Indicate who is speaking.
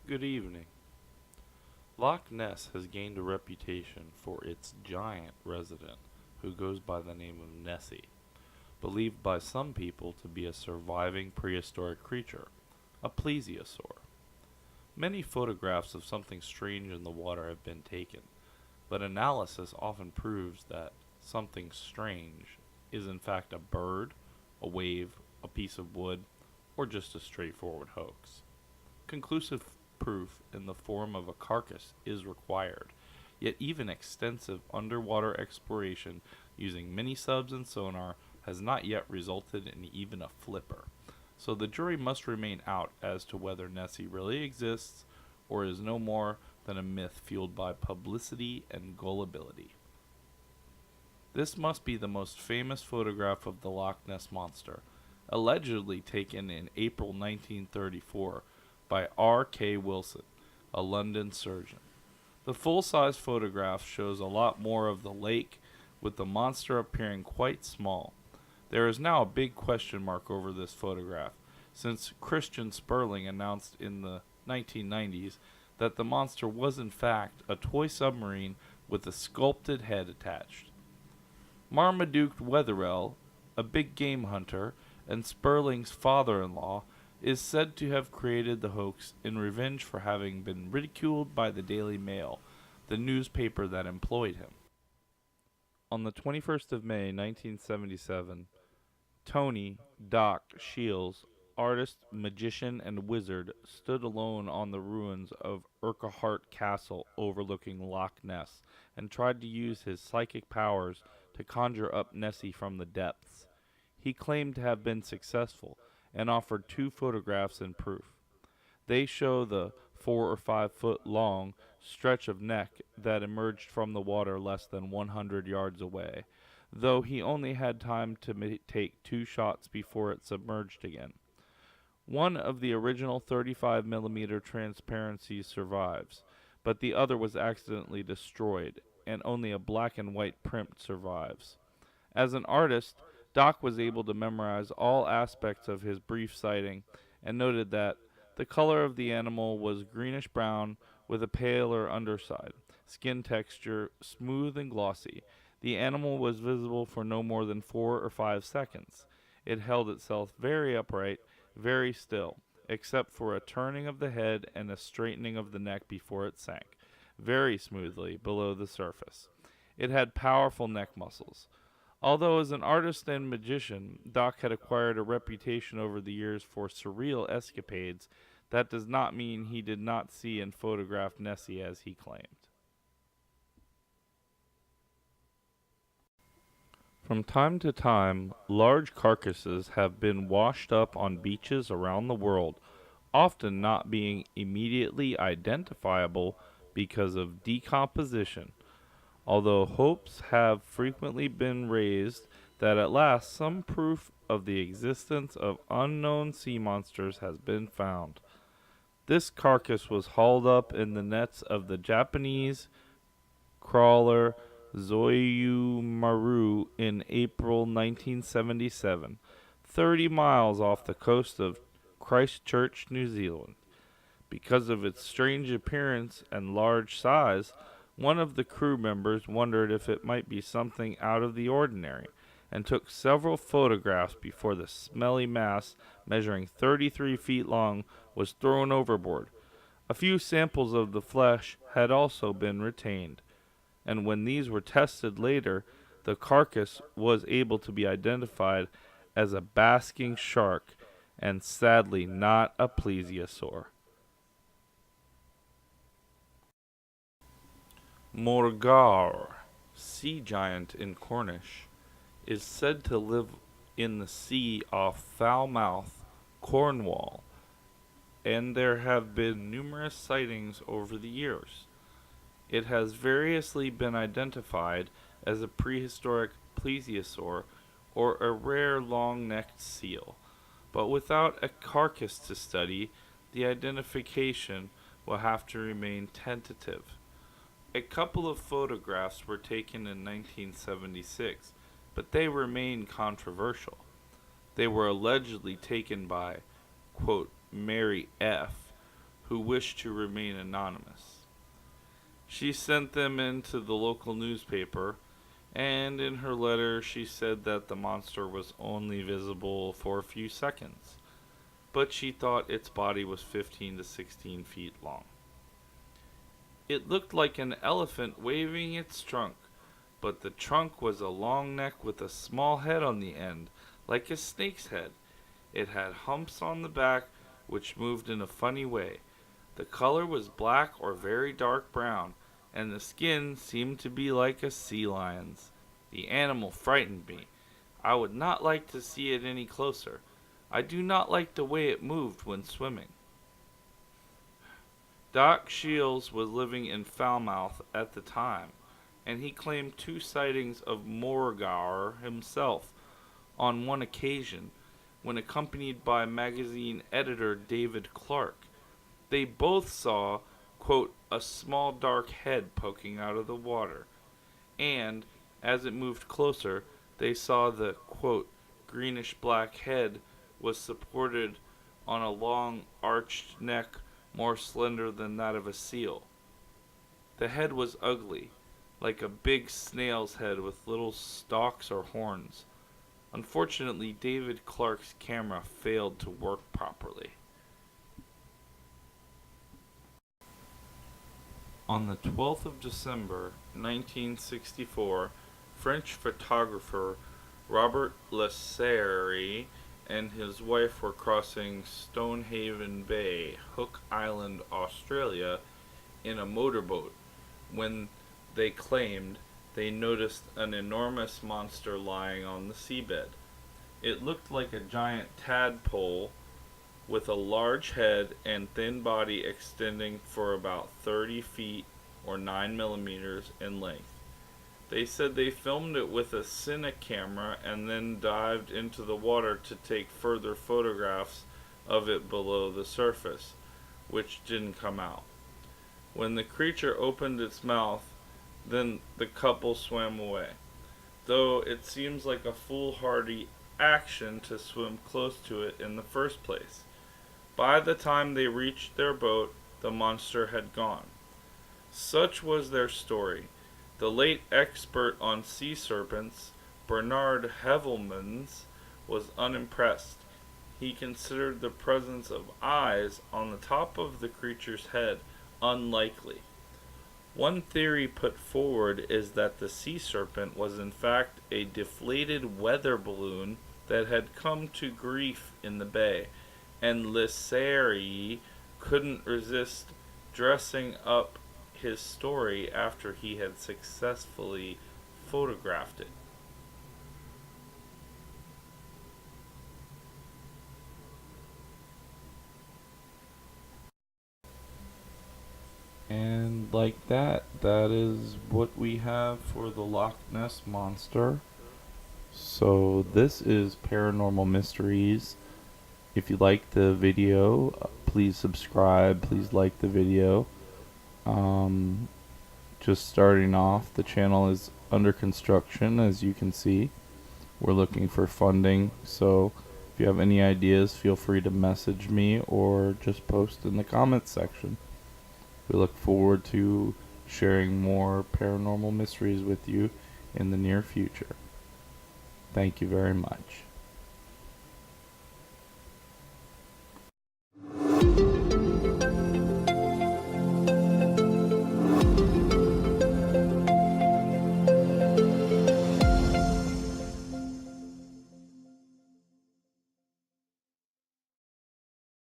Speaker 1: Good evening. Loch Ness has gained a reputation for its giant resident, who goes by the name of Nessie, believed by some people to be a surviving prehistoric creature, a plesiosaur. Many photographs of something strange in the water have been taken, but analysis often proves that something strange is in fact a bird, a wave, a piece of wood, or just a straightforward hoax. Conclusive proof in the form of a carcass is required, yet even extensive underwater exploration using mini-subs and sonar has not yet resulted in even a flipper. So the jury must remain out as to whether Nessie really exists or is no more than a myth fueled by publicity and gullibility. This must be the most famous photograph of the Loch Ness Monster, allegedly taken in April 1934 by R. K. Wilson, a London surgeon. The full-size photograph shows a lot more of the lake, with the monster appearing quite small. There is now a big question mark over this photograph, since Christian Sperling announced in the 1990s that the monster was in fact a toy submarine with a sculpted head attached. Marmaduke Wetherell, a big game hunter and Sperling's father-in-law, is said to have created the hoax in revenge for having been ridiculed by the Daily Mail, the newspaper that employed him. On the 21st of May, 1977, Tony Doc Shields, artist, magician, and wizard, stood alone on the ruins of Urquhart Castle overlooking Loch Ness and tried to use his psychic powers to conjure up Nessie from the depths. He claimed to have been successful and offered two photographs in proof. They show the 4 or 5 foot long stretch of neck that emerged from the water less than 100 yards away, though he only had time to take two shots before it submerged again. One of the original 35mm transparencies survives, but the other was accidentally destroyed, and only a black and white print survives. As an artist, Doc was able to memorize all aspects of his brief sighting and noted that the color of the animal was greenish brown with a paler underside, skin texture smooth and glossy. The animal was visible for no more than 4 or 5 seconds. It held itself very upright, very still, except for a turning of the head and a straightening of the neck before it sank, very smoothly below the surface. It had powerful neck muscles. Although as an artist and magician, Doc had acquired a reputation over the years for surreal escapades, that does not mean he did not see and photograph Nessie as he claimed. From time to time, large carcasses have been washed up on beaches around the world, often not being immediately identifiable because of decomposition, although hopes have frequently been raised that at last some proof of the existence of unknown sea monsters has been found. This carcass was hauled up in the nets of the Japanese crawler Zoyu Maru in April 1977, 30 miles off the coast of Christchurch, New Zealand. Because of its strange appearance and large size, one of the crew members wondered if it might be something out of the ordinary, and took several photographs before the smelly mass, measuring 33 feet long, was thrown overboard. A few samples of the flesh had also been retained, and when these were tested later, the carcass was able to be identified as a basking shark, and sadly not a plesiosaur. Morgar, sea giant in Cornish, is said to live in the sea off Falmouth, Cornwall, and there have been numerous sightings over the years. It has variously been identified as a prehistoric plesiosaur or a rare long-necked seal, but without a carcass to study, the identification will have to remain tentative. A couple of photographs were taken in 1976, but they remain controversial. They were allegedly taken by, quote, Mary F., who wished to remain anonymous. She sent them into the local newspaper, and in her letter she said that the monster was only visible for a few seconds, but she thought its body was 15 to 16 feet long. It looked like an elephant waving its trunk, but the trunk was a long neck with a small head on the end, like a snake's head. It had humps on the back, which moved in a funny way. The color was black or very dark brown, and the skin seemed to be like a sea lion's. The animal frightened me. I would not like to see it any closer. I do not like the way it moved when swimming. Doc Shields was living in Falmouth at the time, and he claimed 2 sightings of Morgaur himself on one occasion, when accompanied by magazine editor David Clark. They both saw, quote, a small dark head poking out of the water, and, as it moved closer, they saw the, quote, greenish black head was supported on a long arched neck more slender than that of a seal. The head was ugly, like a big snail's head with little stalks or horns. Unfortunately, David Clark's camera failed to work properly. On the 12th of December, 1964, French photographer Robert Lesserie and his wife were crossing Stonehaven Bay, Hook Island, Australia, in a motorboat when they claimed they noticed an enormous monster lying on the seabed. It looked like a giant tadpole with a large head and thin body extending for about 30 feet or 9 millimeters in length. They said they filmed it with a Cine camera and then dived into the water to take further photographs of it below the surface, which didn't come out. When the creature opened its mouth, then the couple swam away, though it seems like a foolhardy action to swim close to it in the first place. By the time they reached their boat, the monster had gone. Such was their story. The late expert on sea serpents, Bernard Hevelmans, was unimpressed. He considered the presence of eyes on the top of the creature's head unlikely. One theory put forward is that the sea serpent was in fact a deflated weather balloon that had come to grief in the bay, and Lesserie couldn't resist dressing up his story after he had successfully photographed it. And like that, that is what we have for the Loch Ness Monster. So this is Paranormal Mysteries. If you like the video, please subscribe, please like the video. Um, just starting off, the channel is under construction, as you can see. We're looking for funding, so if you have any ideas, feel free to message me or just post in the comments section. We look forward to sharing more paranormal mysteries with you in the near future. Thank you very much.